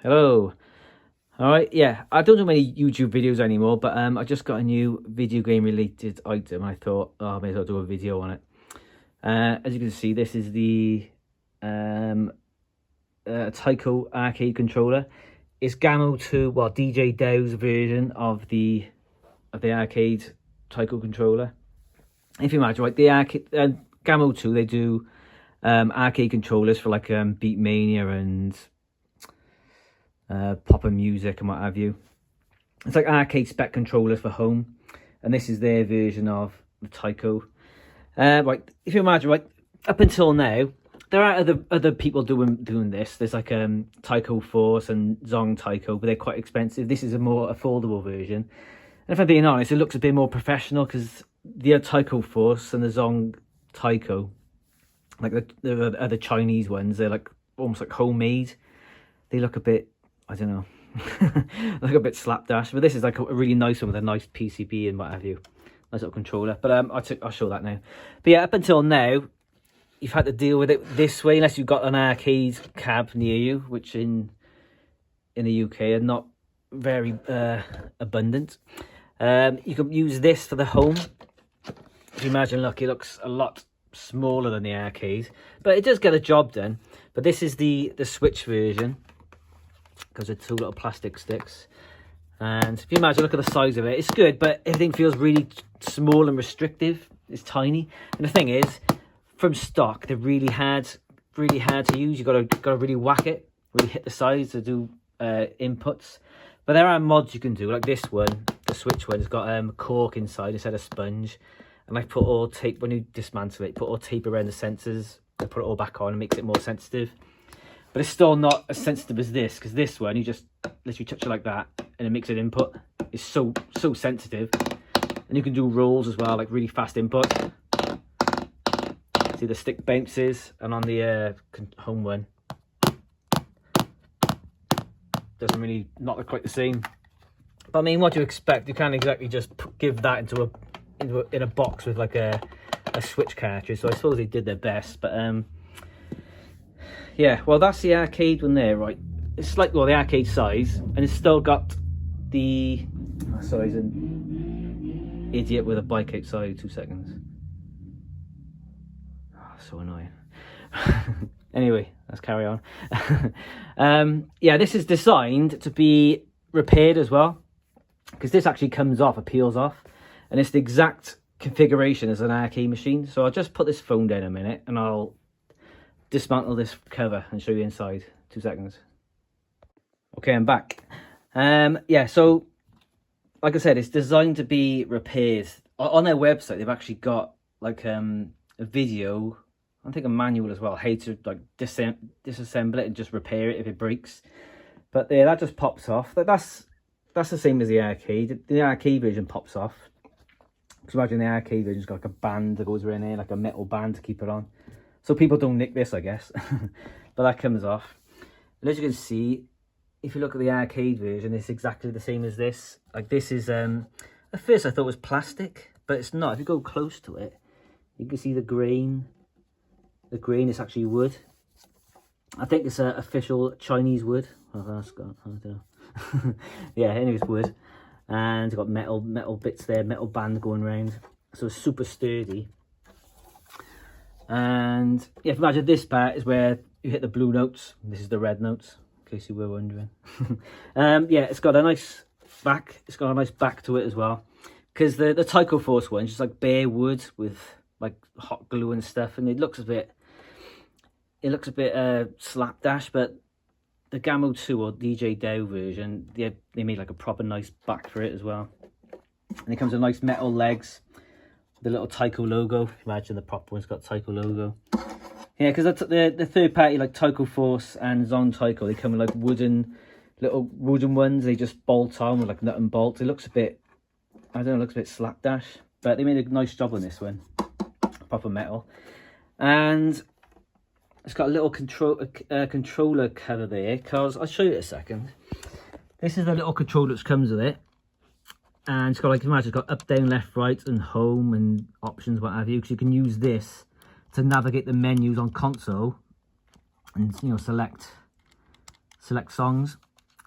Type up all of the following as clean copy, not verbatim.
Hello. Alright, yeah, I don't do many YouTube videos anymore, but I just got a new video game related item. I thought, oh, I may as well do a video on it. As you can see, this is the Taiko arcade controller. It's Gamo 2, well, DJ DAO's version of the arcade Taiko controller. If you imagine, right, the arcade Gamo 2, they do arcade controllers for like Beatmania and popper music and what have you. It's like arcade spec controllers for home, and this is their version of the Taiko. Right, if you imagine, right, up until now, there are other people doing this. There's like Taiko Force and Zong Taiko, but they're quite expensive. This is a more affordable version, and if I'm being honest, it looks a bit more professional because the Taiko Force and the Zong Taiko, like the other Chinese ones, they're like almost like homemade. They look a bit, I don't know, like a bit slapdash, but this is like a really nice one with a nice PCB and what have you. Nice little controller, but I'll show that now. But yeah, up until now, you've had to deal with it this way unless you've got an arcade cab near you, which in the UK are not very abundant. You can use this for the home. If you imagine, look, it looks a lot smaller than the arcade, but it does get a job done. But this is the Switch version, because they're two little plastic sticks. And if you imagine, look at the size of it, it's good, but everything feels really small and restrictive. It's tiny, and the thing is, from stock, they're really hard to use. You gotta really whack it, really hit the sides to do inputs. But there are mods you can do, like this one, the Switch one, has got cork inside instead of sponge, and I put all tape when you dismantle it. Put all tape around the sensors and put it all back on, and makes it more sensitive. But it's still not as sensitive as this, because this one, you just literally touch it like that, and it makes an input. It's so sensitive. And you can do rolls as well, like really fast input. See the stick bounces, and on the home one, doesn't really, not look quite the same. But I mean, what do you expect? You can't exactly just give that in a box with like a Switch cartridge. So I suppose they did their best, but yeah, well, that's the arcade one there, right? It's like, well, the arcade size, and it's still got the... Sorry, there's an idiot with a bike outside. 2 seconds. Oh, so annoying. Anyway, let's carry on. Yeah, this is designed to be repaired as well, because this actually comes off, it peels off, and it's the exact configuration as an arcade machine. So I'll just put this phone down a minute, and I'll dismantle this cover and show you inside. 2 seconds. Okay, I'm back. Yeah, so like I said, it's designed to be repaired. On their website, they've actually got like a video, I think a manual as well, how to like disassemble it and just repair it if it breaks. But yeah, that just pops off. That's the same as the arcade. The arcade version pops off. Because imagine the arcade version's got like a band that goes around here, like a metal band to keep it on. So people don't nick this, I guess. But that comes off. And as you can see, if you look at the arcade version, it's exactly the same as this. Like this is, at first I thought it was plastic, but it's not. If you go close to it, you can see the grain. The grain is actually wood. I think it's an official Chinese wood. Oh, that's got, I don't know. Yeah, anyways, wood. And it's got metal bits there, metal band going around. So it's super sturdy. And yeah, imagine this part is where you hit the blue notes. This is the red notes, in case you were wondering. Yeah, it's got a nice back. It's got a nice back to it as well. Because the Taiko Force one is just like bare wood with like hot glue and stuff, and it looks a bit slapdash. But the Gamo 2 or DJ DAO version, they made like a proper nice back for it as well. And it comes with nice metal legs. The little Taiko logo. Imagine the proper one's got Taiko logo. Yeah, because the third party, like Taiko Force and Zong Taiko, they come with like little wooden ones. They just bolt on with like nut and bolt. It looks a bit, I don't know, it looks a bit slapdash. But they made a nice job on this one. Proper metal. And it's got a little controller cover there, because I'll show you in a second. This is the little controller that comes with it. And it's got, like, imagine, it's got up, down, left, right, and home, and options, what have you. Because you can use this to navigate the menus on console, and, you know, select songs.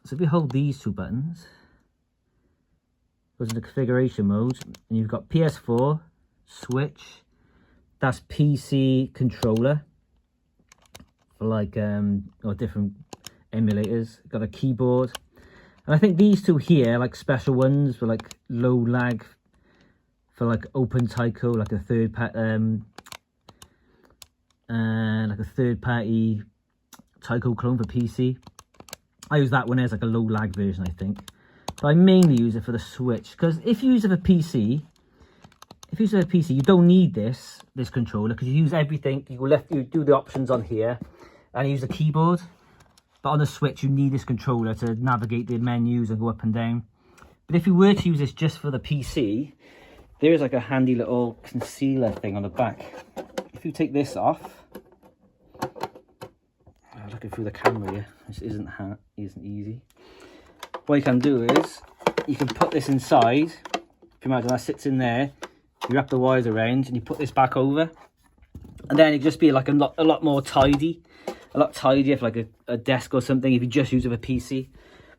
So if you hold these two buttons, goes into configuration mode, and you've got PS4, Switch, that's PC controller for like or different emulators. Got a keyboard, and I think these two here are like special ones for like low lag for like Open Taiko, like a third party Taiko clone for PC. I use that one as like a low lag version, I think. But I mainly use it for the Switch, because if you use it for PC, you don't need this controller, because you use everything. You do the options on here, and you use the keyboard. But on the Switch, you need this controller to navigate the menus and go up and down. But if you were to use this just for the PC, there is like a handy little concealer thing on the back. If you take this off, looking through the camera here, this isn't easy. What you can do is you can put this inside. If you imagine that sits in there, you wrap the wires around and you put this back over, and then it'd just be like a lot more tidy, a lot tidier for like a desk or something if you just use it for PC.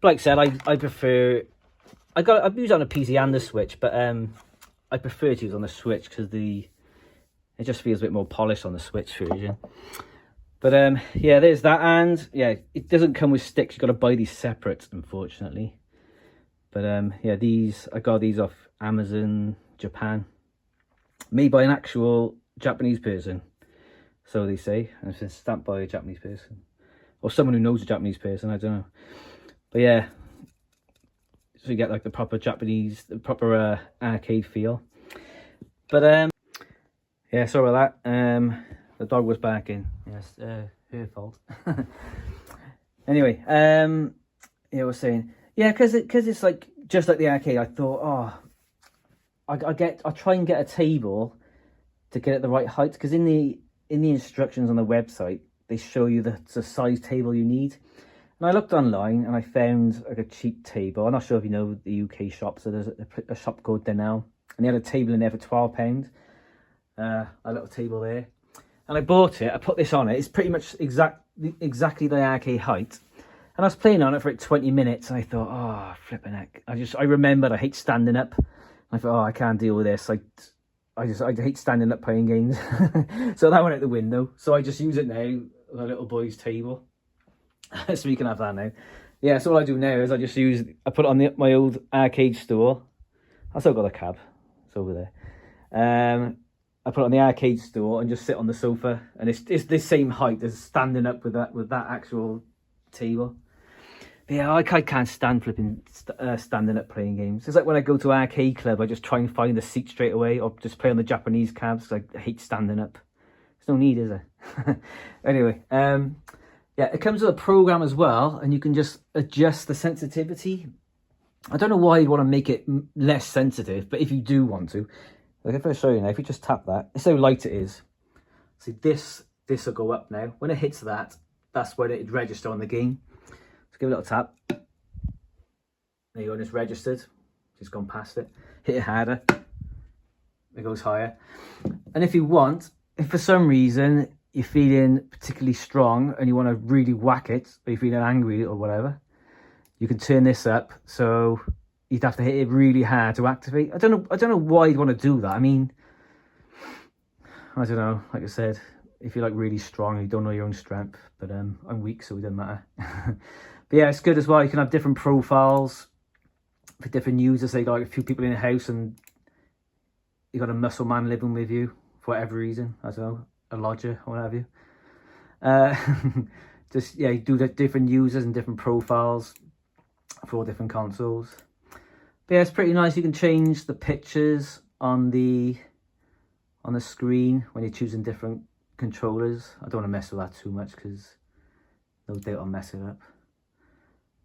But like I said, I prefer, I've used it on a PC and the Switch, but I prefer to use it on the Switch because it just feels a bit more polished on the Switch version. But yeah, there's that, and yeah, it doesn't come with sticks. You've got to buy these separate, unfortunately. But yeah, I got these off Amazon Japan, made by an actual Japanese person, so they say, and it's been stamped by a Japanese person, or someone who knows a Japanese person, I don't know. But yeah, so you get like the proper Japanese, the proper arcade feel. But yeah, sorry about that. The dog was barking. Yes, her fault. Anyway, yeah, I was saying, yeah, because it's like just like the arcade. I thought, oh, I try and get a table to get it the right height, because in the instructions on the website they show you the size table you need. And I looked online and I found like a cheap table. I'm not sure if you know the UK shop, so there's a shop called DAO, and they had a table in there for £12. A little table there. And I bought it, I put this on it, it's pretty much exactly the arcade height. And I was playing on it for like 20 minutes, and I thought, oh, flipping heck. I remembered I hate standing up. I thought, oh, I can't deal with this. I hate standing up playing games. So that went out the window. So I just use it now, a little boy's table. So we can have that now. Yeah, so what I do now is I put it on my old arcade stool. I still got a cab, it's over there. I put it on the arcade stool and just sit on the sofa, and it's the same height as standing up with that actual table. But yeah, I can't stand standing up playing games. It's like when I go to arcade club, I just try and find the seat straight away, or just play on the Japanese cabs. I hate standing up. There's no need, is there? Anyway, yeah, it comes with a program as well, and you can just adjust the sensitivity. I don't know why you want to make it less sensitive, but if you do want to, like if I show you now, if you just tap that, it's how light it is. See, this will go up now. When it hits that, that's when it register on the game. So give it a little tap. There you go, and it's registered. Just gone past it. Hit it harder. It goes higher. And if you want, if for some reason you're feeling particularly strong and you want to really whack it, or you're feeling angry or whatever, you can turn this up. So you'd have to hit it really hard to activate. I don't know why you'd want to do that. I mean, I don't know. Like I said, if you're like really strong, you don't know your own strength. But I'm weak, so it doesn't matter. But yeah, it's good as well. You can have different profiles for different users. Say you got like a few people in the house, and you got a muscle man living with you for whatever reason. I don't know, a lodger or what have you. Just yeah, you do the different users and different profiles for all different consoles. But yeah, it's pretty nice. You can change the pictures on the screen when you're choosing different controllers. I don't want to mess with that too much because no doubt I'll mess it up.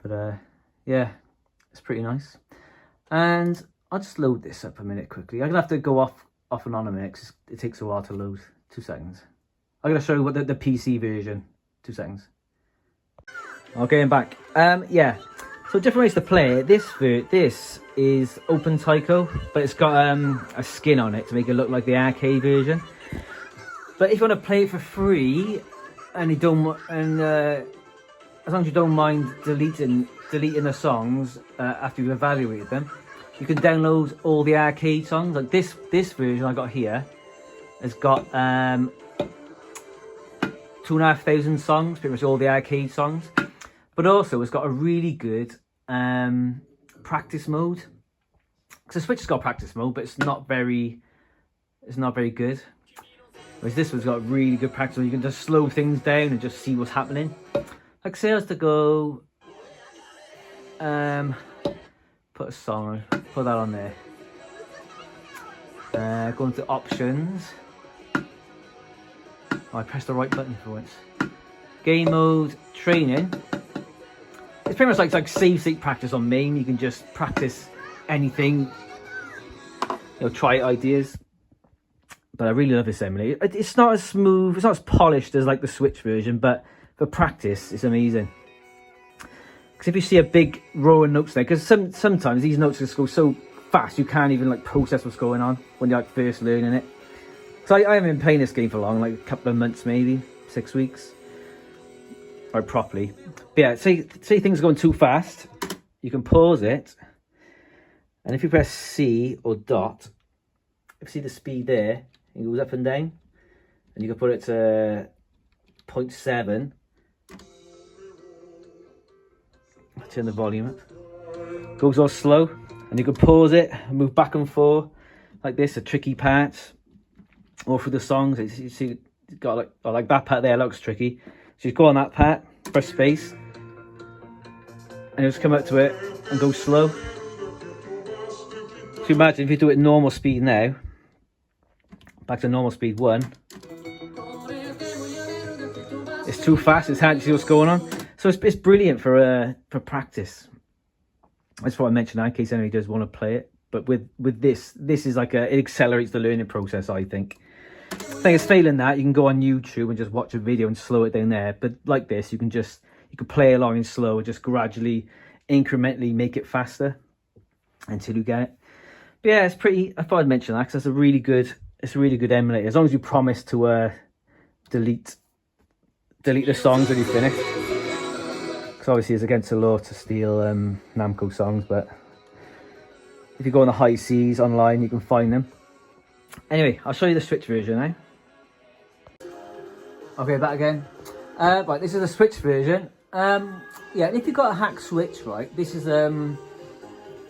But yeah, it's pretty nice. And I'll just load this up a minute quickly. I'm gonna have to go off and on a minute because it takes a while to load. 2 seconds. I'm gonna show you what the PC version. 2 seconds. Okay, I'm back. Yeah. So different ways to play it. This is Open Taiko, but it's got a skin on it to make it look like the arcade version. But if you want to play it for free and you don't as long as you don't mind deleting the songs after you've evaluated them, you can download all the arcade songs. Like this version I got here has got 2,500 songs, pretty much all the arcade songs. But also it's got a really good practice mode. Because the Switch has got practice mode, but it's not very good. Whereas this one's got really good practice mode. You can just slow things down and just see what's happening. Like say I was to go put a song on, put that on there. Go into options. Oh, I pressed the right button for once. Game mode, training. It's pretty much like save state practice on main. You can just practice anything, try ideas. But I really love this emulator. It's not as smooth, it's not as polished as like the Switch version, but for practice, it's amazing. Because if you see a big row of notes there, because sometimes these notes just go so fast, you can't even like process what's going on when you're like first learning it. So I haven't been playing this game for long, like a couple of months maybe, 6 weeks. Or properly. But yeah, say things are going too fast, you can pause it. And if you press C or dot, if you see the speed there, it goes up and down. And you can put it to 0.7. Turn the volume up. Goes all slow. And you can pause it and move back and forth like this, a tricky part. Or through the songs, you see, it's got like that part there looks tricky. So you go on that part, press space, and you just come up to it and go slow. So imagine if you do it normal speed now, back to normal speed 1. It's too fast, it's hard to see what's going on. So it's brilliant for practice. That's what I mentioned in case anybody does want to play it. But with this is like it accelerates the learning process, I think. I think it's failing that you can go on YouTube and just watch a video and slow it down there. But like this, you can play along in slow and just gradually, incrementally make it faster until you get it. But yeah, it's pretty. I thought I'd mention that because it's a really good emulator. As long as you promise to delete the songs when you finish. Because obviously it's against the law to steal Namco songs, but if you go on the high seas online, you can find them. Anyway, I'll show you the Switch version now. Okay, back again. Right, this is the Switch version. Yeah, and if you've got a hack Switch, right, this is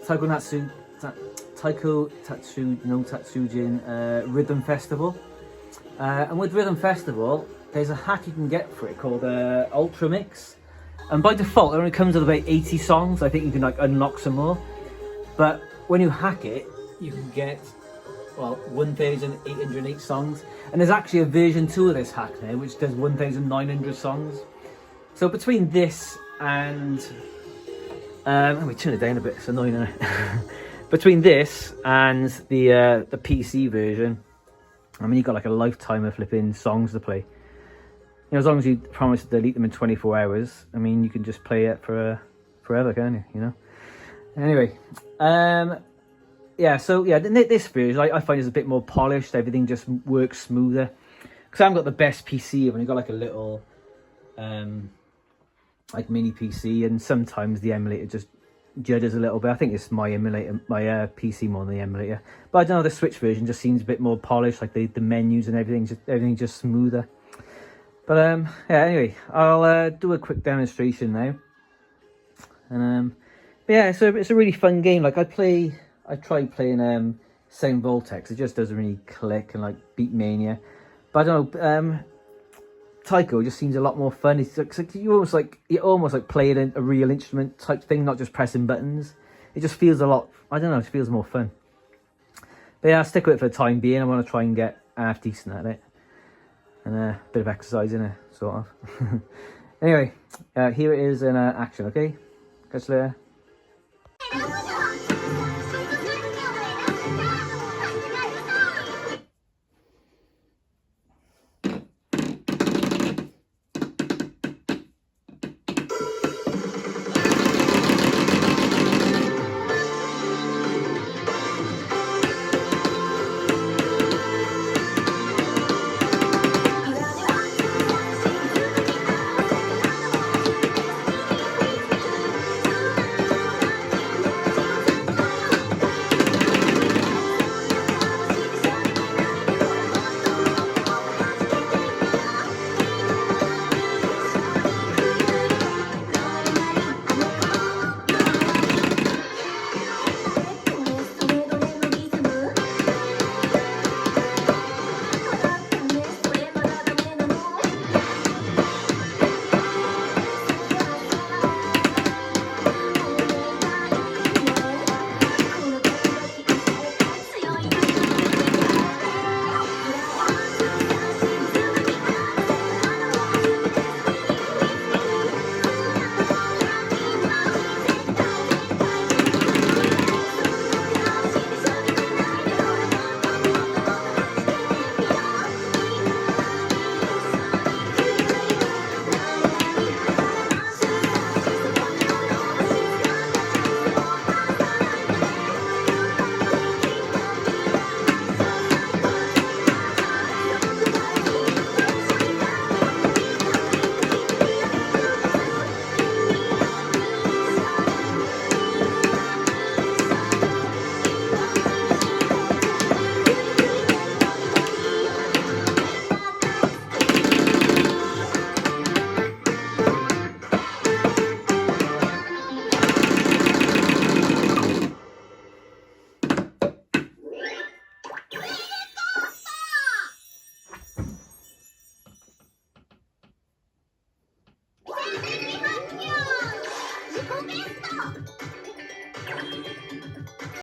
Taiko Tatsjin Rhythm Festival. And with Rhythm Festival, there's a hack you can get for it called Ultra Mix. And by default, it only comes with about 80 songs. I think you can like unlock some more. But when you hack it, you can get 1,808 songs. And there's actually a version 2 of this hack now, which does 1,900 songs. So between this and let me turn it down a bit, it's annoying, isn't it? Between this and the PC version, I mean, you've got like a lifetime of flipping songs to play. As long as you promise to delete them in 24 hours, I mean, you can just play it for forever, can't you? Anyway, yeah, so yeah, this version I find is a bit more polished. Everything just works smoother. Because I haven't got the best PC. I've only got like a little, like mini PC, and sometimes the emulator just judges a little bit. I think it's my emulator, my PC more than the emulator. But I don't know, the Switch version just seems a bit more polished. Like the menus and everything's just smoother. But yeah, anyway, I'll do a quick demonstration now. And but yeah, so it's a really fun game. Like I tried playing Sound Vortex. It just doesn't really click, and like Beat Mania. But I don't know, Taiko just seems a lot more fun. It's like you're almost like playing a real instrument type thing, not just pressing buttons. It just feels a lot, I don't know, it feels more fun. But yeah, I'll stick with it for the time being. I want to try and get half decent at it. And a bit of exercise in it, sort of. Anyway, here it is in action, okay? Catch you later.